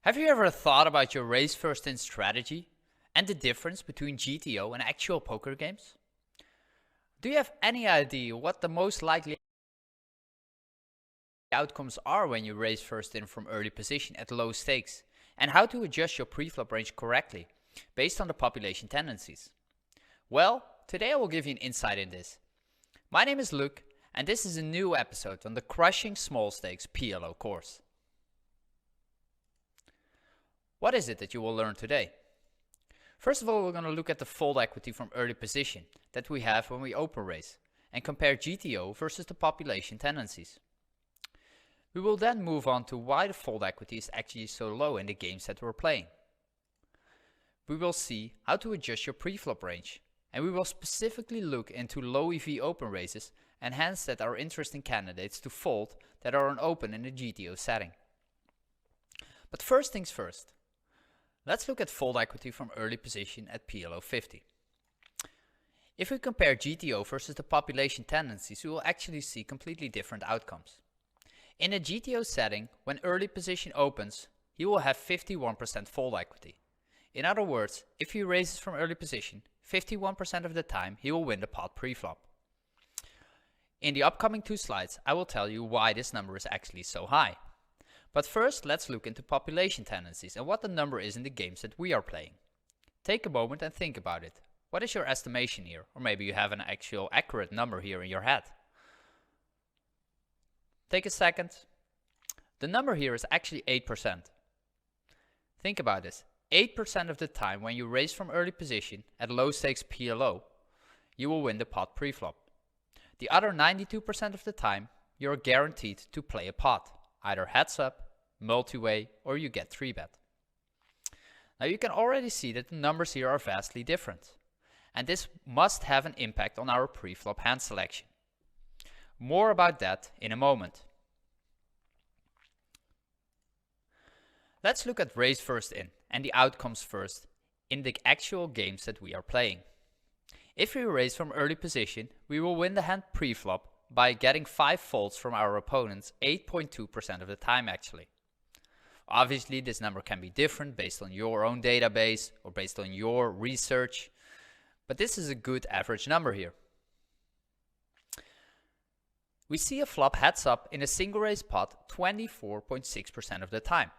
Have you ever thought about your raise first in strategy and the difference between GTO and actual poker games? Do you have any idea what the most likely outcomes are when you raise first in from early position at low stakes, and how to adjust your pre-flop range correctly based on the population tendencies? Well, today I will give you an insight in this. My name is Luuk, and this is a new episode on the crushing small stakes PLO course. What is it that you will learn today? First of all, we're going to look at the fold equity from early position that we have when we open raise and compare GTO versus the population tendencies. We will then move on to why the fold equity is actually so low in the games that we're playing. We will see how to adjust your pre-flop range, and we will specifically look into low EV open raises and hence that are interesting candidates to fold that are on open in the GTO setting. But first things first. Let's look at fold equity from early position at PLO 50. If we compare GTO versus the population tendencies, we will actually see completely different outcomes. In a GTO setting, when early position opens, he will have 51% fold equity. In other words, if he raises from early position, 51% of the time he will win the pot pre-flop. In the upcoming two slides, I will tell you why this number is actually so high. But first, let's look into population tendencies and what the number is in the games that we are playing. Take a moment and think about it. What is your estimation here? Or maybe you have an actual accurate number here in your head. Take a second. The number here is actually 8%. Think about this. 8% of the time when you raise from early position at low stakes PLO, you will win the pot pre-flop. The other 92% of the time, you're guaranteed to play a pot, either heads up, multi-way, or you get 3-bet. Now you can already see that the numbers here are vastly different, and this must have an impact on our pre-flop hand selection. More about that in a moment. Let's look at raise first in and the outcomes first in the actual games that we are playing. If we raise from early position, we will win the hand pre-flop by getting 5 folds from our opponents 8.2% of the time actually. Obviously this number can be different based on your own database or based on your research, but this is a good average number here. We see a flop heads up in a single raise pot 24.6% of the time.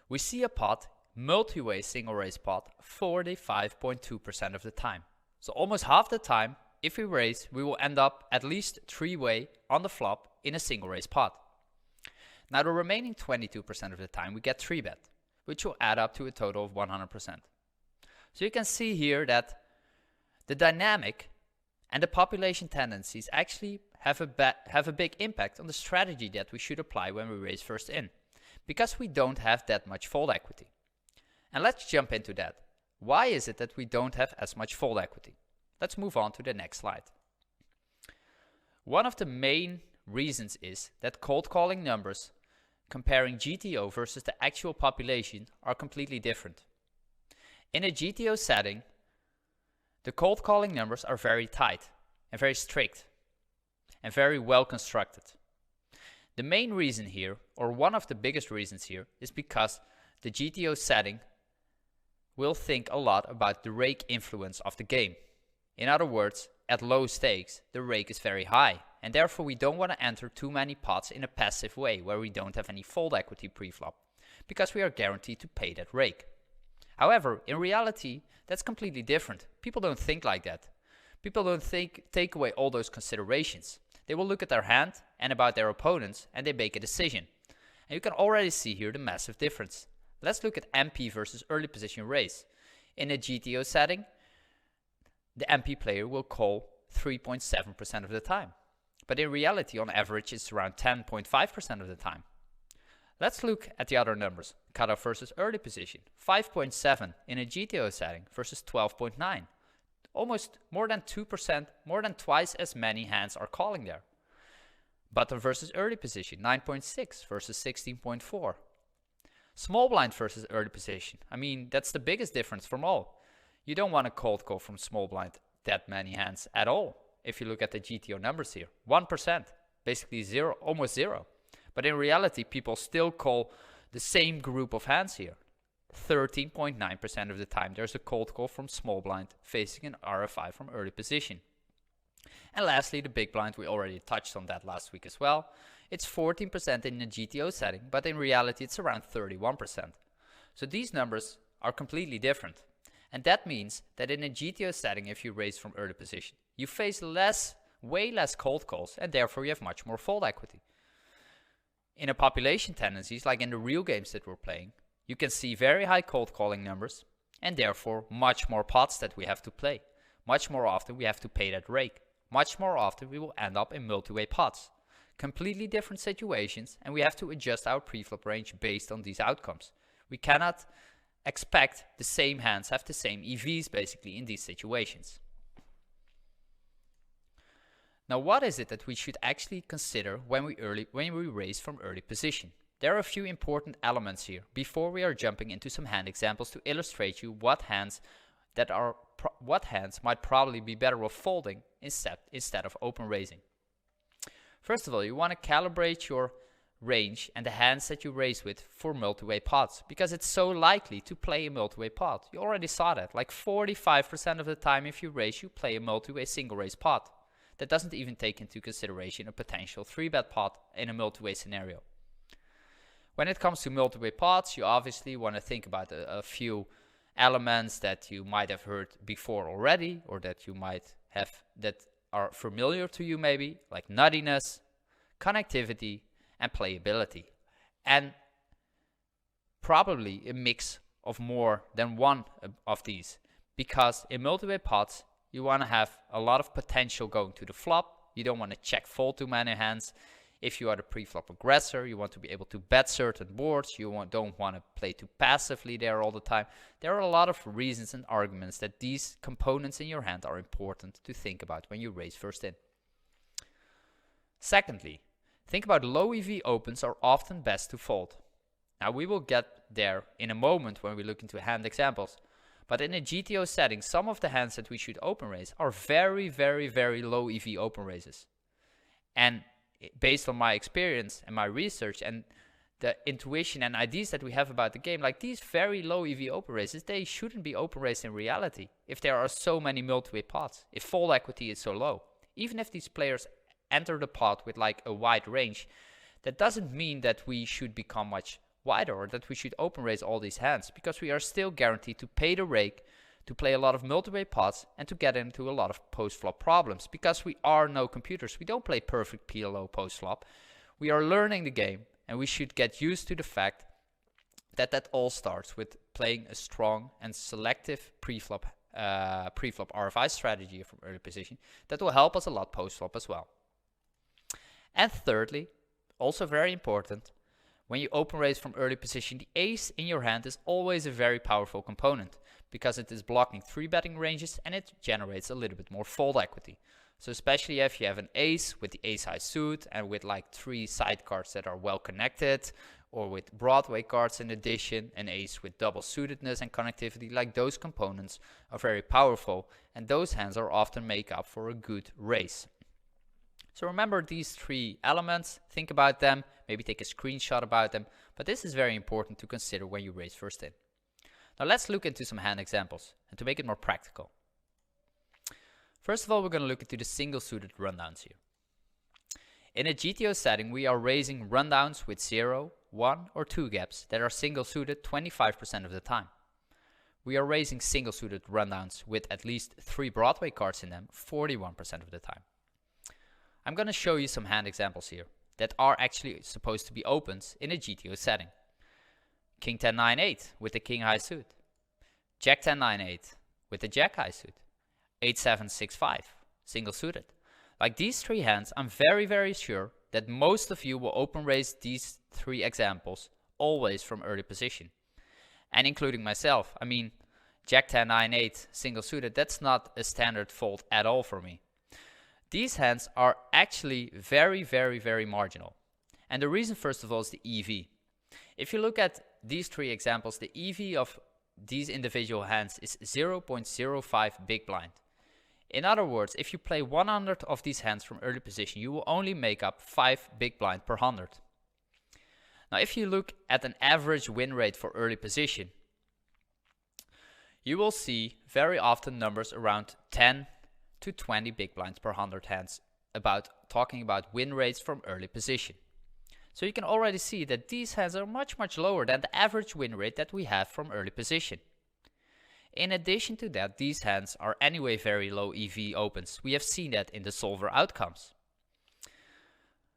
We see a pot multi-way single raise pot 45.2% of the time. So almost half the time, if we raise, we will end up at least 3-way on the flop in a single raise pot. Now the remaining 22% of the time we get 3-bet, which will add up to a total of 100%. So you can see here that the dynamic and the population tendencies actually have a big impact on the strategy that we should apply when we raise first in, because we don't have that much fold equity. And let's jump into that. Why is it that we don't have as much fold equity? Let's move on to the next slide. One of the main reasons is that cold calling numbers comparing GTO versus the actual population are completely different. In a GTO setting, the cold calling numbers are very tight and very strict and very well constructed. The main reason here, or one of the biggest reasons here, is because the GTO setting will think a lot about the rake influence of the game. In other words, at low stakes, the rake is very high, and therefore we don't want to enter too many pots in a passive way where we don't have any fold equity pre-flop, because we are guaranteed to pay that rake. However, in reality, that's completely different. People don't think like that. People don't take away all those considerations. They will look at their hand and about their opponents, and they make a decision. And you can already see here the massive difference. Let's look at MP versus early position raise. In a GTO setting, the MP player will call 3.7% of the time. But in reality, on average, it's around 10.5% of the time. Let's look at the other numbers. Cutoff versus early position. 5.7 in a GTO setting versus 12.9. Almost more than 2%, more than twice as many hands are calling there. Button versus early position. 9.6 versus 16.4. Small blind versus early position. I mean, that's the biggest difference from all. You don't want a cold call from small blind that many hands at all. If you look at the GTO numbers here, 1%, basically zero, almost zero. But in reality, people still call the same group of hands here. 13.9% of the time there's a cold call from small blind facing an RFI from early position. And lastly, the big blind, we already touched on that last week as well. It's 14% in the GTO setting, but in reality it's around 31%. So these numbers are completely different. And that means that in a GTO setting, if you raise from early position, you face way less cold calls, and therefore you have much more fold equity. In a population tendencies, like in the real games that we're playing, you can see very high cold calling numbers, and therefore much more pots that we have to play. Much more often we have to pay that rake. Much more often we will end up in multi-way pots. Completely different situations, and we have to adjust our pre-flop range based on these outcomes. We cannot expect the same hands have the same EVs basically in these situations. Now, what is it that we should actually consider when we raise from early position? There are a few important elements here before we are jumping into some hand examples to illustrate you what hands might probably be better off folding instead of open raising. First of all, you want to calibrate your range and the hands that you raise with for multi-way pots, because it's so likely to play a multi-way pot. You already saw that, like 45% of the time if you raise, you play a multi-way single raise pot. That doesn't even take into consideration a potential 3-bet pot in a multi-way scenario. When it comes to multi-way pots, you obviously want to think about a few elements that you might have heard before already, or that you might have that are familiar to you maybe, like nuttiness, connectivity, and playability. And probably a mix of more than one of these, because in multi-way pots, you want to have a lot of potential going to the flop. You don't want to check fold too many hands. If you are the pre-flop aggressor, you want to be able to bet certain boards. You don't want to play too passively there all the time. There are a lot of reasons and arguments that these components in your hand are important to think about when you raise first in. Secondly, think about low EV opens are often best to fold. Now we will get there in a moment when we look into hand examples. But in a GTO setting, some of the hands that we should open raise are very, very, very low EV open raises. And based on my experience and my research and the intuition and ideas that we have about the game, like these very low EV open raises, they shouldn't be open raised in reality if there are so many multi-way pots, if fold equity is so low. Even if these players enter the pot with like a wide range, that doesn't mean that we should become much wider or that we should open raise all these hands, because we are still guaranteed to pay the rake, to play a lot of multi-way pots, and to get into a lot of post-flop problems, because we are no computers. We don't play perfect PLO post-flop. We are learning the game, and we should get used to the fact that that all starts with playing a strong and selective pre-flop RFI strategy from early position that will help us a lot post-flop as well. And thirdly, also very important, when you open raise from early position, the ace in your hand is always a very powerful component, because it is blocking 3-betting ranges and it generates a little bit more fold equity. So especially if you have an ace with the ace high suit and with like 3 side cards that are well connected, or with Broadway cards in addition, an ace with double suitedness and connectivity, like those components are very powerful, and those hands are often make up for a good raise. So remember these 3 elements, think about them, maybe take a screenshot about them, but this is very important to consider when you raise first in. Now let's look into some hand examples, and to make it more practical. First of all, we're going to look into the single suited rundowns here. In a GTO setting, we are raising rundowns with 0, 1 or 2 gaps that are single suited 25% of the time. We are raising single suited rundowns with at least 3 Broadway cards in them 41% of the time. I'm going to show you some hand examples here that are actually supposed to be opens in a GTO setting. King 10 9 8 with the king high suit. Jack 10 9 8 with the jack high suit. 8 7 6 5 single suited. Like these 3 hands, I'm very, very sure that most of you will open raise these 3 examples always from early position. And including myself. I mean, Jack 10 9 8 single suited, that's not a standard fold at all for me. These hands are actually very, very, very marginal. And the reason, first of all, is the EV. If you look at these 3 examples, the EV of these individual hands is 0.05 big blind. In other words, if you play 100 of these hands from early position, you will only make up 5 big blind per 100. Now if you look at an average win rate for early position, you will see very often numbers around 10 to 20 big blinds per 100 hands talking about win rates from early position. So you can already see that these hands are much lower than the average win rate that we have from early position. In addition to that, these hands are anyway very low EV opens. We have seen that in the solver outcomes.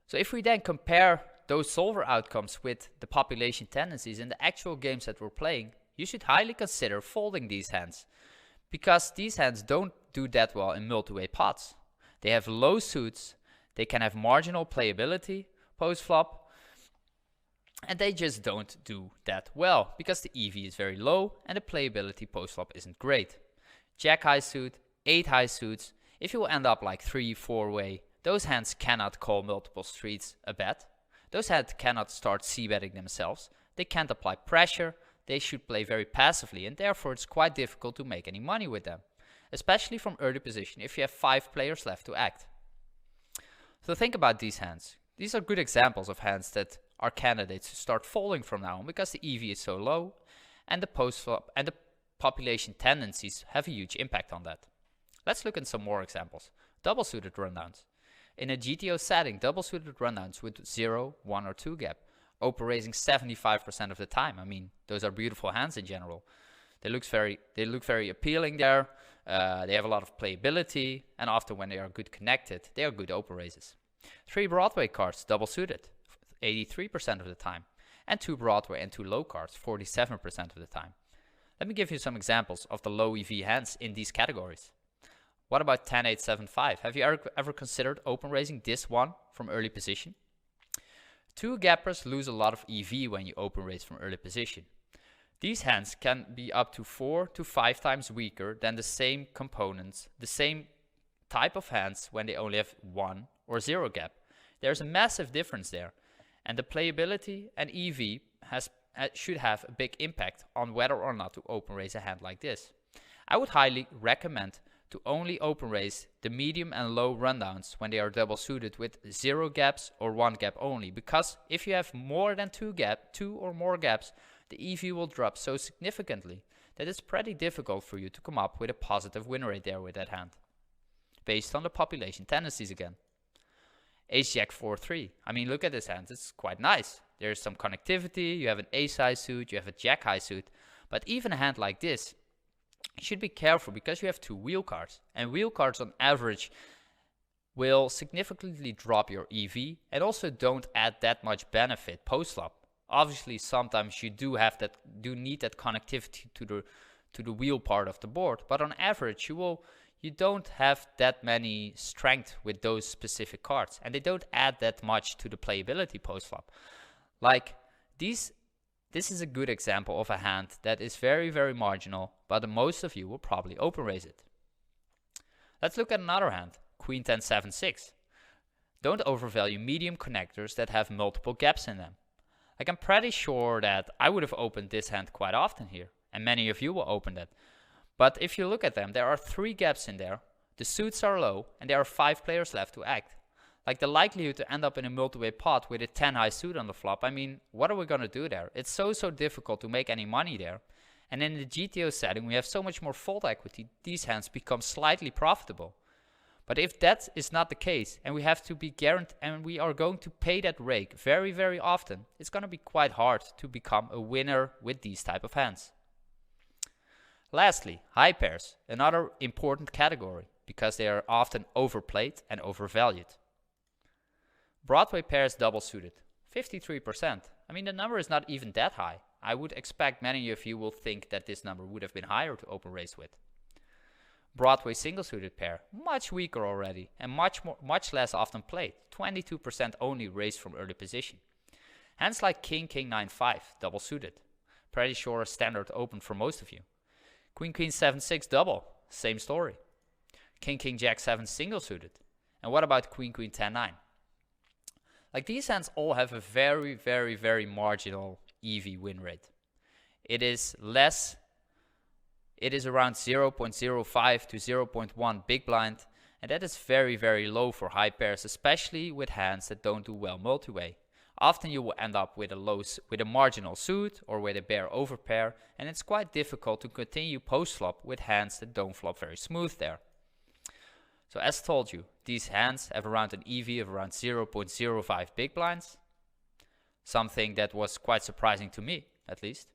So if we then compare those solver outcomes with the population tendencies in the actual games that we're playing, you should highly consider folding these hands, because these hands don't do that well in multi-way pots. They have low suits, they can have marginal playability post-flop, and they just don't do that well because the EV is very low and the playability post-flop isn't great. Jack high suit, 8 high suits, if you end up like 3-4 way, those hands cannot call multiple streets a bet. Those hands cannot start c-betting themselves. They can't apply pressure. They should play very passively, and therefore it's quite difficult to make any money with them, especially from early position if you have 5 players left to act. So think about these hands. These are good examples of hands that are candidates to start folding from now on because the EV is so low and the post-flop and the population tendencies have a huge impact on that. Let's look at some more examples. Double suited rundowns. In a GTO setting, double suited rundowns with 0, 1 or 2 gap open raising 75% of the time. I mean, those are beautiful hands in general. They look very appealing there. They have a lot of playability, and often when they are good connected, they are good open raises. 3 Broadway cards, double suited, 83% of the time, and 2 Broadway and 2 low cards, 47% of the time. Let me give you some examples of the low EV hands in these categories. What about 10-8-7-5? Have you ever considered open raising this one from early position? 2 gappers lose a lot of EV when you open raise from early position. These hands can be up to 4 to 5 times weaker than the same components, the same type of hands when they only have 1 or 0 gap. There's a massive difference there, and the playability and EV should have a big impact on whether or not to open raise a hand like this. I would highly recommend to only open raise the medium and low rundowns when they are double suited with 0 gaps or 1 gap only, because if you have more than 2 or more gaps, the EV will drop so significantly that it's pretty difficult for you to come up with a positive win rate there with that hand, based on the population tendencies again. Ace-Jack 4-3. I mean, look at this hand. It's quite nice. There's some connectivity. You have an ace-high suit. You have a jack-high suit. But even a hand like this, you should be careful because you have 2 wheel cards. And wheel cards on average will significantly drop your EV and also don't add that much benefit post-flop. Obviously, sometimes you do need that connectivity to the wheel part of the board. But on average, you don't have that many strength with those specific cards, and they don't add that much to the playability post-flop. Like this is a good example of a hand that is very marginal, but most of you will probably open raise it. Let's look at another hand, Queen 10-7-6. Don't overvalue medium connectors that have multiple gaps in them. Like, I'm pretty sure that I would have opened this hand quite often here, and many of you will open that. But if you look at them, there are 3 gaps in there, the suits are low, and there are 5 players left to act. Like, the likelihood to end up in a multi-way pot with a 10 high suit on the flop, I mean, what are we going to do there? It's so difficult to make any money there. And in the GTO setting, we have so much more fold equity, these hands become slightly profitable. But if that is not the case, and we have to be guaranteed, and we are going to pay that rake very often, it's going to be quite hard to become a winner with these type of hands. Lastly, high pairs, another important category because they are often overplayed and overvalued. Broadway pairs double suited, 53%. I mean, the number is not even that high. I would expect many of you will think that this number would have been higher to open raise with. Broadway single suited pair, much weaker already and much less often played, 22% only raised from early position. Hands like King 9-5, double suited, pretty sure a standard open for most of you. Queen 7-6 double, same story. King Jack 7 single suited. And what about Queen 10-9? Like, these hands all have a very marginal EV win rate. It is around 0.05 to 0.1 big blind, and that is very low for high pairs, especially with hands that don't do well multi-way. often you will end up with a marginal suit or with a bare overpair, and it's quite difficult to continue post-flop with hands that don't flop very smooth there. So as told you, these hands have around an EV of around 0.05 big blinds, something that was quite surprising to me, at least.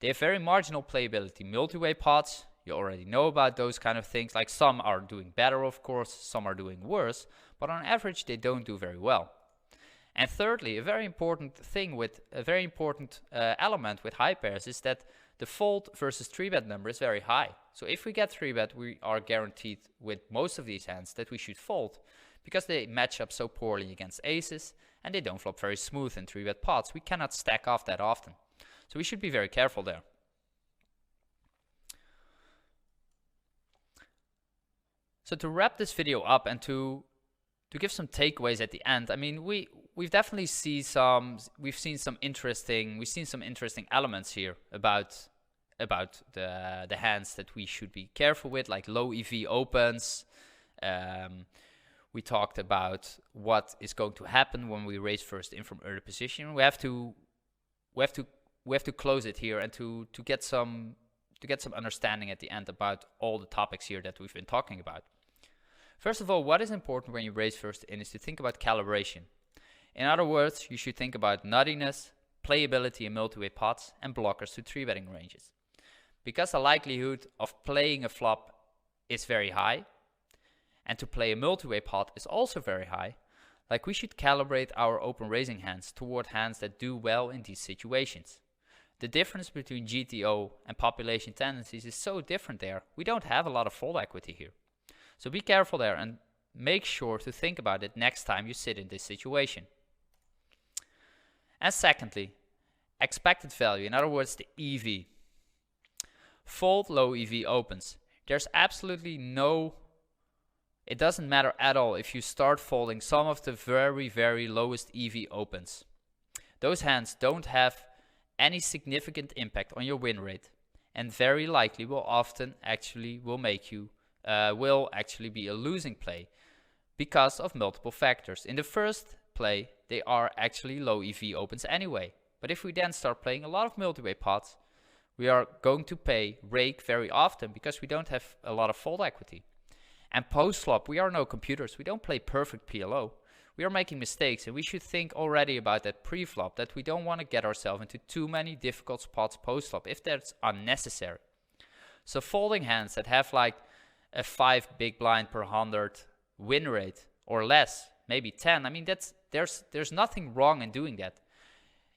They have very marginal playability multi-way pots. You already know about those kind of things. Like some are doing better, of course, some are doing worse, but on average they don't do very well. And thirdly, a very important element with high pairs is that the fold versus 3-bet number is very high. So if we get 3-bet, we are guaranteed with most of these hands that we should fold, because they match up so poorly against aces and they don't flop very smooth in 3-bet pots. We cannot stack off that often. So we should be very careful there. So to wrap this video up and to give some takeaways at the end, I mean, we've definitely seen some interesting elements here about the hands that we should be careful with, like low EV opens. We talked about what is going to happen when we raise first in from early position. We have to close it here and to get some understanding at the end about all the topics here that we've been talking about. First of all, what is important when you raise first in is to think about calibration. In other words, you should think about nuttiness, playability in multi-way pots, and blockers to 3-betting ranges. Because the likelihood of playing a flop is very high, and to play a multi-way pot is also very high, like we should calibrate our open raising hands toward hands that do well in these situations. The difference between GTO and population tendencies is so different there. We don't have a lot of fold equity here. So be careful there and make sure to think about it next time you sit in this situation. And secondly, expected value, in other words, the EV. Fold low EV opens. There's absolutely it doesn't matter at all if you start folding some of the very, very lowest EV opens. Those hands don't have any significant impact on your win rate, and very likely will actually be a losing play because of multiple factors. In the first play, they are actually low EV opens anyway. But if we then start playing a lot of multi-way pots, we are going to rake very often because we don't have a lot of fold equity. And post-flop, we are no computers. We don't play perfect PLO. We are making mistakes, and we should think already about that pre-flop, that we don't want to get ourselves into too many difficult spots post-flop if that's unnecessary. So folding hands that have like a 5 big blind per 100 win rate or less, maybe 10, I mean, there's nothing wrong in doing that.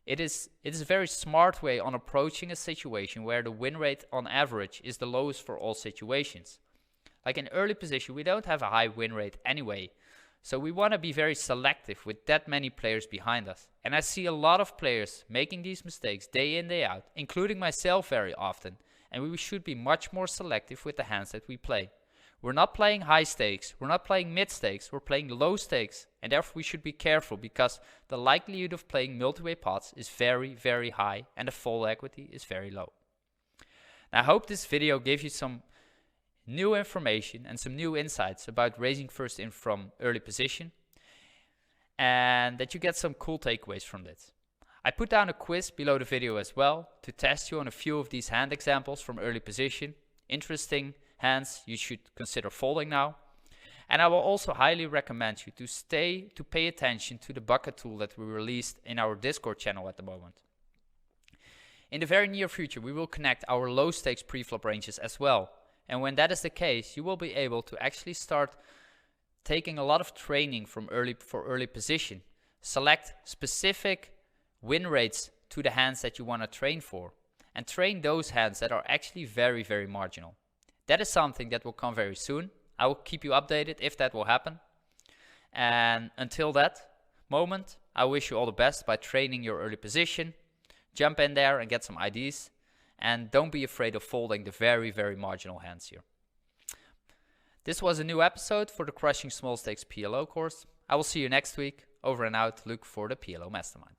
It is a very smart way on approaching a situation where the win rate on average is the lowest for all situations. Like in early position, we don't have a high win rate anyway. So we want to be very selective with that many players behind us. And I see a lot of players making these mistakes day in, day out, including myself very often. And we should be much more selective with the hands that we play. We're not playing high stakes, we're not playing mid stakes, we're playing low stakes. And therefore we should be careful because the likelihood of playing multi-way pots is very, very high and the fold equity is very low. Now, I hope this video gave you some new information and some new insights about raising first in from early position, and that you get some cool takeaways from this. I put down a quiz below the video as well to test you on a few of these hand examples from early position. Interesting hands you should consider folding now. And I will also highly recommend you to pay attention to the bucket tool that we released in our Discord channel at the moment. In the very near future, we will connect our low stakes pre-flop ranges as well. And when that is the case, you will be able to actually start taking a lot of training for early position. Select specific win rates to the hands that you want to train for, and train those hands that are actually very, very marginal. That is something that will come very soon. I will keep you updated if that will happen. And until that moment, I wish you all the best by training your early position. Jump in there and get some ideas. And don't be afraid of folding the very, very marginal hands here. This was a new episode for the Crushing Small Stakes PLO course. I will see you next week. Over and out, Luuk for the PLO Mastermind.